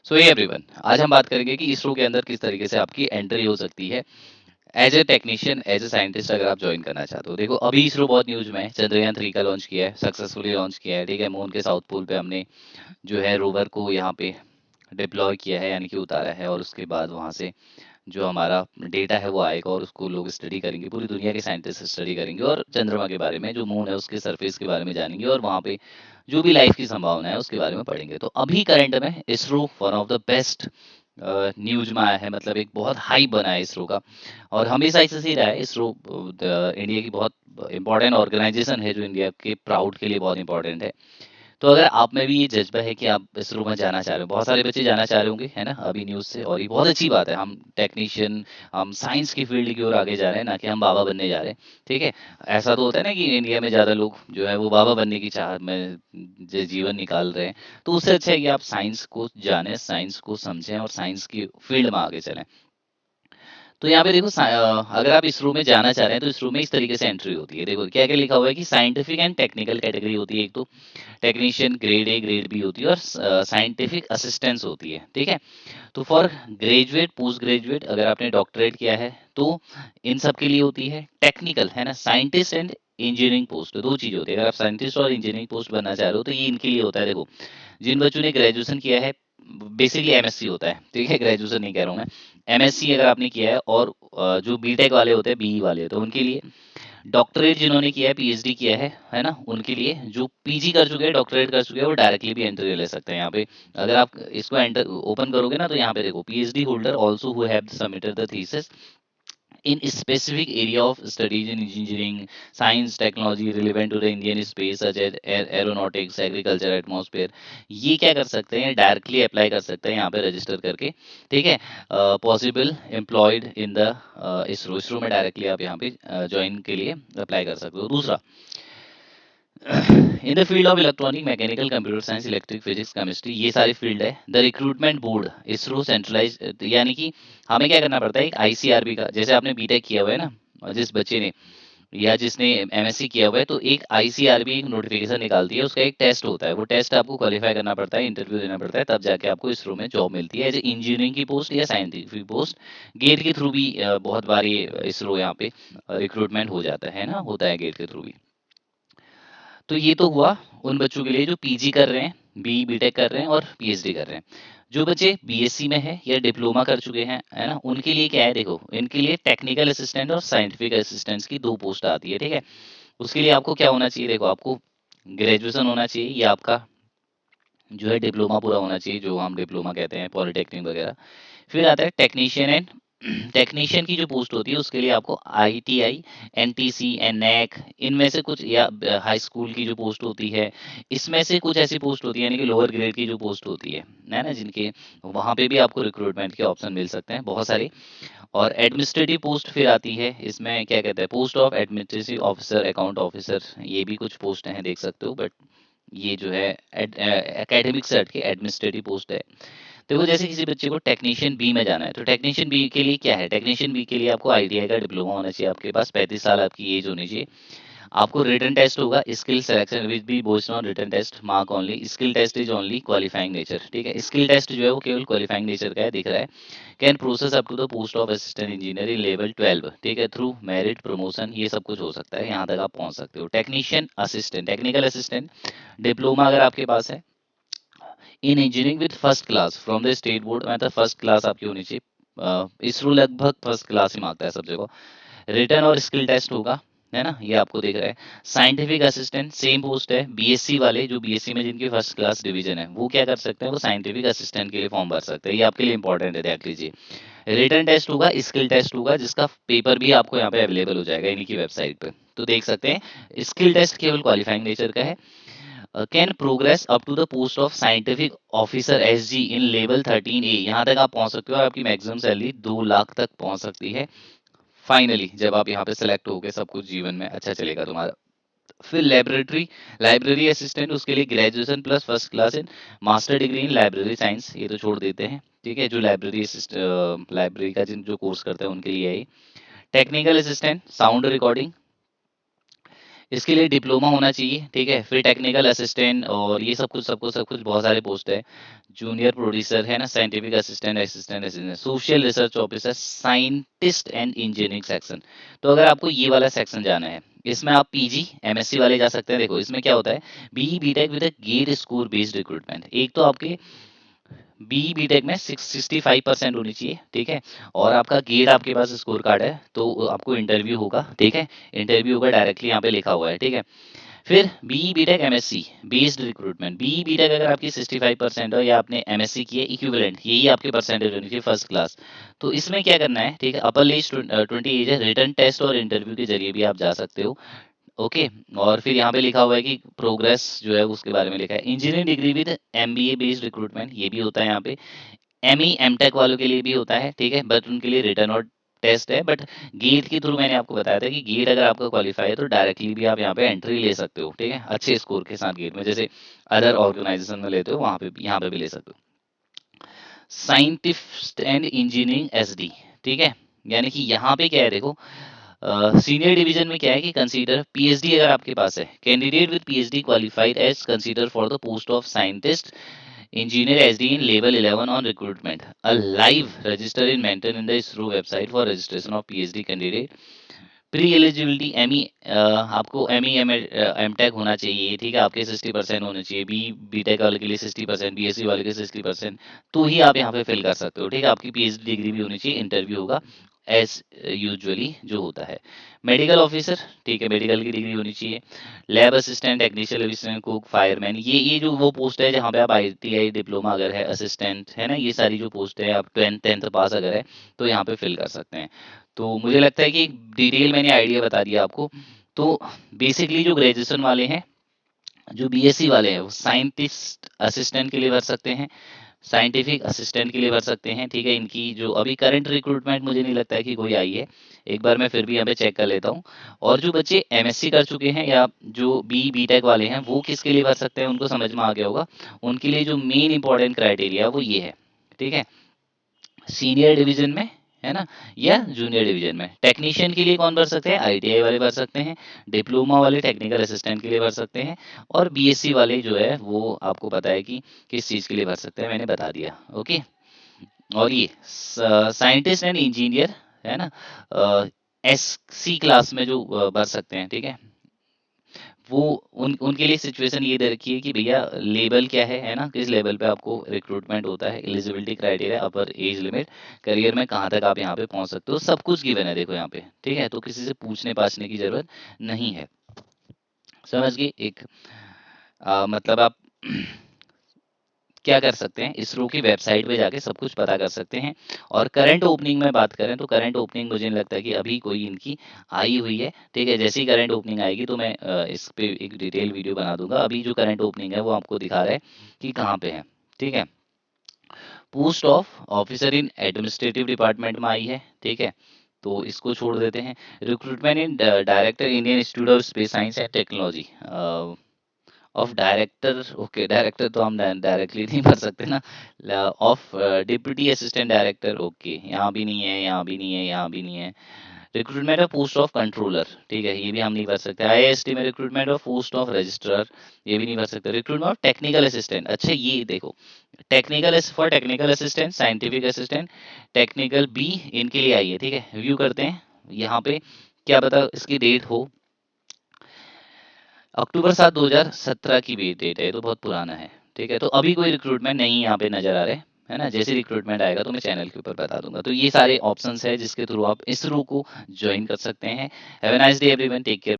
सो hey everyone, आज हम बात करेंगे कि इसरो के अंदर किस तरीके से आपकी एंट्री हो सकती है as a technician, as a scientist अगर आप ज्वाइन करना चाहते हो। देखो, अभी इसरो बहुत न्यूज में है। चंद्रयान 3 का लॉन्च किया है, सक्सेसफुली लॉन्च किया है, ठीक है। मून के साउथ पोल पे हमने जो है रोवर को यहाँ पे डिप्लॉय किया है, यानी कि उतारा है। और उसके बाद वहाँ से जो हमारा डेटा है वो आएगा और उसको लोग स्टडी करेंगे, पूरी दुनिया के साइंटिस्ट स्टडी करेंगे और चंद्रमा के बारे में, जो मून है उसके सरफेस के बारे में जानेंगे और वहाँ पे जो भी लाइफ की संभावना है उसके बारे में पढ़ेंगे। तो अभी करंट में ISRO one of the best news में आया है, मतलब एक बहुत हाई बना है इसरो का। और हमेशा ऐसे ही रहा है। इसरो इंडिया की बहुत इंपॉर्टेंट ऑर्गेनाइजेशन है, जो इंडिया के प्राउड के लिए बहुत इंपॉर्टेंट है। तो अगर आप में भी ये जज्बा है कि आप इसरो में जाना चाह रहे हो, बहुत सारे बच्चे जाना चाह रहे होंगे, है ना, अभी न्यूज़ से। और ये बहुत अच्छी बात है। हम टेक्नीशियन, हम साइंस की फील्ड की ओर आगे जा रहे हैं, ना कि हम बाबा बनने जा रहे हैं, ठीक है। ऐसा तो होता है ना कि इंडिया में ज़्यादा लोग जो है वो बाबा बनने की चाहत में जीवन निकाल रहे हैं। तो उससे अच्छा है कि आप साइंस को जानें, साइंस को समझें और साइंस की फील्ड में आगे चलें। तो यहाँ पे देखो, अगर आप इसरो में जाना चाह रहे हैं तो इसरो में इस तरीके से एंट्री होती है। देखो क्या क्या लिखा हुआ है कि साइंटिफिक एंड टेक्निकल कैटेगरी होती है एक तो, technician grade A grade B होती है, और साइंटिफिक असिस्टेंस होती है, ठीक है। तो फॉर ग्रेजुएट, पोस्ट ग्रेजुएट, अगर आपने डॉक्टरेट किया है तो इन सब के लिए होती है टेक्निकल, है ना। साइंटिस्ट एंड इंजीनियरिंग पोस्ट, दो चीज़ होती है। अगर आप साइंटिस्ट और इंजीनियरिंग पोस्ट बनना चाह रहे हो तो ये इनके लिए होता है। देखो, जिन बच्चों ने ग्रेजुएशन किया है, बेसिकली एमएससी होता है, ठीक है, ग्रेजुएशन नहीं कह रहा हूँ मैं। एमएससी अगर आपने किया है, और जो बीटेक वाले होते हैं, बीई वाले, तो उनके लिए। डॉक्टरेट जिन्होंने किया है, पीएचडी किया है ना, उनके लिए। जो पीजी कर चुके हैं, डॉक्टरेट कर चुके हैं, वो डायरेक्टली भी एंट्री ले सकते हैं यहाँ पे। अगर आप इसको एंटर ओपन करोगे ना, तो यहाँ पे देखो, PhD holder also who have submitted the thesis in specific area of studies in engineering, science, technology relevant to the Indian space such as aeronautics, agriculture, atmosphere, ये क्या कर सकते हैं, डायरेक्टली अप्लाई कर सकते हैं यहाँ पे रजिस्टर करके, ठीक है। Possible employed in the ISRO, ISRO में डायरेक्टली आप यहाँ पे ज्वाइन के लिए अप्लाई कर सकते हो। दूसरा, in the field of electronic, mechanical, computer science, electric, physics, chemistry, ये सारी फील्ड है। The recruitment board ISRO centralise, यानी कि हमें क्या करना पड़ता है, एक आईसीआरबी का, जैसे आपने बीटेक किया हुआ है ना, और जिस बच्चे ने या जिसने एमएससी किया हुआ है, तो एक आईसीआरबी एक नोटिफिकेशन निकालती है, उसका एक टेस्ट होता है। वो टेस्ट आपको क्वालिफाई करना पड़ता है, इंटरव्यू देना पड़ता है, तब जाके आपको इसरो में जॉब मिलती है, एज इंजीनियरिंग की पोस्ट या साइंटिफिक पोस्ट। गेट के थ्रू भी बहुत बार ये इसरो यहाँ पे रिक्रूटमेंट हो जाता है ना, होता है गेट के थ्रू भी। तो ये तो हुआ उन बच्चों के लिए जो पीजी कर रहे हैं, बी बीटेक कर रहे हैं और पीएचडी कर रहे हैं। जो बच्चे बीएससी में है या डिप्लोमा कर चुके हैं, है ना, उनके लिए क्या है, देखो, इनके लिए टेक्निकल असिस्टेंट और साइंटिफिक असिस्टेंट्स की दो पोस्ट आती है, ठीक है। उसके लिए आपको क्या होना चाहिए, देखो, आपको ग्रेजुएशन होना चाहिए, या आपका जो है डिप्लोमा पूरा होना चाहिए, जो हम डिप्लोमा कहते हैं, पॉलिटेक्निक वगैरह। फिर आता है टेक्नीशियन एंड टेक्नीशियन की जो पोस्ट होती है उसके लिए आपको आईटीआई, एनटीसी, एनएक, इनमें से कुछ, या हाई स्कूल की जो पोस्ट होती है, इसमें से कुछ ऐसी पोस्ट होती है, यानी कि लोअर ग्रेड की जो पोस्ट होती है ना, जिनके वहाँ पे भी आपको रिक्रूटमेंट के ऑप्शन मिल सकते हैं बहुत सारे। और एडमिनिस्ट्रेटिव पोस्ट फिर आती है, इसमें क्या कहते हैं, post of administrative officer, account officer, ये भी कुछ पोस्ट हैं, देख सकते हो। बट ये जो है एकेडमिक सेट की एडमिनिस्ट्रेटिव पोस्ट है। देखो, जैसे किसी बच्चे को टेक्नीशियन बी में जाना है, तो टेक्नीशियन बी के लिए क्या है, टेक्नीशियन बी के लिए आपको आईटीआई का डिप्लोमा होना चाहिए, आपके पास 35 साल आपकी एज होनी चाहिए। आपको रिटन टेस्ट होगा, skill selection with be based on written test mark only, skill test is only qualifying nature, ठीक है। स्किल टेस्ट जो है वो केवल क्वालिफाइंग नेचर का है, दिख रहा है। Can process up to the post of assistant engineer in level 12, ठीक है, थ्रू मेरिट प्रमोशन, ये सब कुछ हो सकता है, यहाँ तक आप पहुँच सकते हो। Technician assistant, technical assistant, diploma अगर आपके पास है इन engineering with first class from the state board, मतलब फर्स्ट क्लास आपकी होनी चाहिए। इसरो लगभग फर्स्ट क्लास ही मांगता है सब जगह। रिटर्न और स्किल टेस्ट होगा, है ना, ये आपको दिख रहा है। साइंटिफिक असिस्टेंट सेम पोस्ट है, बीएससी वाले, जो बीएससी में जिनकी फर्स्ट क्लास डिवीजन है, वो क्या कर सकते हैं, वो साइंटिफिक असिस्टेंट के लिए फॉर्म भर सकते हैं। ये आपके लिए इंपॉर्टेंट है, देख लीजिए। रिटर्न टेस्ट होगा, स्किल टेस्ट होगा, जिसका पेपर भी आपको यहाँ पे अवेलेबल हो जाएगा इन्हीं की वेबसाइट पे, तो देख सकते हैं। स्किल टेस्ट केवल क्वालिफाइंग नेचर का है। Can progress up to the post of scientific officer SG in level 13A, यहाँ तक आप पहुंच सकते हो, और आपकी मैक्सिमम सैलरी 2 लाख तक पहुंच सकती है फाइनली, जब आप यहाँ पे सेलेक्ट हो गए, सब कुछ जीवन में अच्छा चलेगा तुम्हारा। फिर लाइब्रेटरी, लाइब्रेरी असिस्टेंट, उसके लिए graduation plus first class in master degree in library science, ये तो छोड़ देते हैं, ठीक है। जो लाइब्रेरी असिस्ट लाइब्रेरी का जिन जो कोर्स करते हैं उनके लिए है। टेक्निकल असिस्टेंट साउंड रिकॉर्डिंग, इसके लिए डिप्लोमा होना चाहिए, ठीक है। फिर टेक्निकल असिस्टेंट और ये सब कुछ बहुत सारे पोस्ट है। जूनियर प्रोड्यूसर है ना, scientific assistant, assistant assistant, social research officer, scientist and engineering section. तो अगर आपको ये वाला सेक्शन जाना है, इसमें आप पीजी एमएससी वाले जा सकते हैं। देखो इसमें क्या होता है, BE BTech with GATE score based recruitment. एक तो आपके बीई बीटेक में 65% होनी चाहिए, ठीक है। और आपका गेट आपके पास स्कोर कार्ड है तो आपको इंटरव्यू होगा, ठीक है। इंटरव्यू होगा डायरेक्टली यहाँ पे लिखा हुआ है, ठीक है। फिर BE BTech MSc based recruitment. BE BTech अगर आपकी 65% हो या आपने एमएससी की है इक्विवेलेंट, यही आपके परसेंटेज होनी चाहिए फर्स्ट क्लास। तो इसमें क्या करना है, ठीक है। अपर एज 20 एज है, रिटर्न टेस्ट और इंटरव्यू के जरिए भी आप जा सकते हो, ओके। और फिर यहाँ पे लिखा हुआ है कि प्रोग्रेस जो है उसके बारे में लिखा है। Engineering degree with MBA based recruitment, ये भी होता है यहाँ पे। एमई एमटेक वालों के लिए भी होता है, ठीक है, बट उनके लिए रिटर्न और टेस्ट है। बट गेट के थ्रू मैंने आपको बताया था कि गेट अगर आपका क्वालिफाई है तो डायरेक्टली भी आप यहाँ पे एंट्री ले सकते हो, ठीक है, अच्छे स्कोर के साथ गेट में, जैसे अदर ऑर्गेनाइजेशन में लेते हो वहाँ पे यहाँ पे भी ले सकते हो। साइंटिस्ट एंड इंजीनियरिंग एसडी, ठीक है। यानी कि यहाँ पे क्या है देखो, सीनियर डिवीजन में क्या है कि कंसीडर पीएचडी अगर आपके पास है, candidate with PhD qualified as consider for the post of scientist engineer SD in level 11 on recruitment. A live register is maintained in the ISRO website for registration of PhD candidate. Pre eligibility ME, आपको ME M take होना चाहिए, ठीक है, आपके 60% होने चाहिए। B take वाले के लिए 60%, बीएससी वाले के 60%, तो ही आप यहाँ पे फिल कर सकते हो, ठीक है। आपकी पीएचडी डिग्री भी होनी चाहिए, इंटरव्यू होगा एज यूजुअली जो होता है। मेडिकल ऑफिसर, ठीक है, मेडिकल की डिग्री होनी चाहिए। Lab assistant, technical assistant, cook, fireman, ये जो वो पोस्ट है जहाँ पे आप आईटीआई डिप्लोमा अगर है, असिस्टेंट है ना, ये सारी जो पोस्ट है, आप 10th पास अगर है तो यहाँ पे फिल कर सकते हैं। तो मुझे लगता है कि डिटेल मैंने आइडिया बता दिया आपको। तो बेसिकली जो ग्रेजुएशन वाले हैं, जो बीएससी वाले हैं, वो साइंटिस्ट असिस्टेंट के लिए भर सकते हैं, साइंटिफिक असिस्टेंट के लिए भर सकते हैं, ठीक है। इनकी जो अभी करंट रिक्रूटमेंट मुझे नहीं लगता है कि कोई आई है, एक बार मैं फिर भी यहाँ पे चेक कर लेता हूँ। और जो बच्चे एमएससी कर चुके हैं या जो बीटेक वाले हैं, वो किसके लिए भर सकते हैं, उनको समझ में आ गया होगा। उनके लिए जो मेन इंपॉर्टेंट क्राइटेरिया वो ये है, ठीक है। सीनियर डिवीजन में है ना, या जूनियर डिवीजन में। टेक्नीशियन के लिए कौन भर सकते हैं, आईटीआई वाले भर सकते हैं। डिप्लोमा वाले टेक्निकल असिस्टेंट के लिए भर सकते हैं। और बीएससी वाले जो है वो आपको पता है कि किस चीज़ के लिए भर सकते हैं, मैंने बता दिया, ओके। और ये साइंटिस्ट एंड इंजीनियर है ना, एस सी क्लास में जो भर सकते हैं, ठीक है। वो उनके लिए सिचुएशन ये दे रखी है कि भैया लेवल क्या है ना, किस लेवल पे आपको रिक्रूटमेंट होता है, एलिजिबिलिटी क्राइटेरिया, अपर एज लिमिट, करियर में कहाँ तक आप यहाँ पे पहुँच सकते हो, सब कुछ गिवन है देखो यहाँ पे, ठीक है। तो किसी से पूछने पाछने की जरूरत नहीं है, समझ गए। एक मतलब आप क्या कर सकते हैं, इसरो की वेबसाइट पे जाके सब कुछ पता कर सकते हैं। और करंट ओपनिंग में बात करें तो करंट ओपनिंग मुझे नहीं लगता है कि अभी कोई इनकी आई हुई है, ठीक है। जैसी करंट ओपनिंग आएगी तो मैं इस पे एक डिटेल वीडियो बना दूंगा। अभी जो करंट ओपनिंग है वो आपको दिखा रहा है कि कहाँ पे है, ठीक है। Post of officer in administrative department में आई है, ठीक है। तो इसको छोड़ देते हैं। Recruitment in director Indian institute of space science and technology of director, okay, director तो हम डायरेक्टली नहीं भर सकते ना। Of deputy assistant director, okay, यहाँ भी नहीं है, यहाँ भी नहीं है, यहाँ भी नहीं है। Recruitment of post of controller, ठीक है, ये भी हम नहीं भर सकते। आईएएसटी में recruitment of post of registrar, ये भी नहीं भर सकते। रिक्रूटमेंट ऑफ टेक्निकल असिस्टेंट, अच्छा ये देखो, technical for technical assistant, scientific assistant, technical B, इनके लिए आई है, ठीक है। व्यू करते हैं यहाँ पे, क्या पता इसकी डेट हो, अक्टूबर 7 2017 की भी डेट है, ये तो बहुत पुराना है, ठीक है। तो अभी कोई रिक्रूटमेंट नहीं यहाँ पे नजर आ रहे है ना। जैसे रिक्रूटमेंट आएगा तो मैं चैनल के ऊपर बता दूंगा। तो ये सारे ऑप्शंस है जिसके थ्रू आप इसरो को ज्वाइन कर सकते हैं। Have a nice day everyone, take care.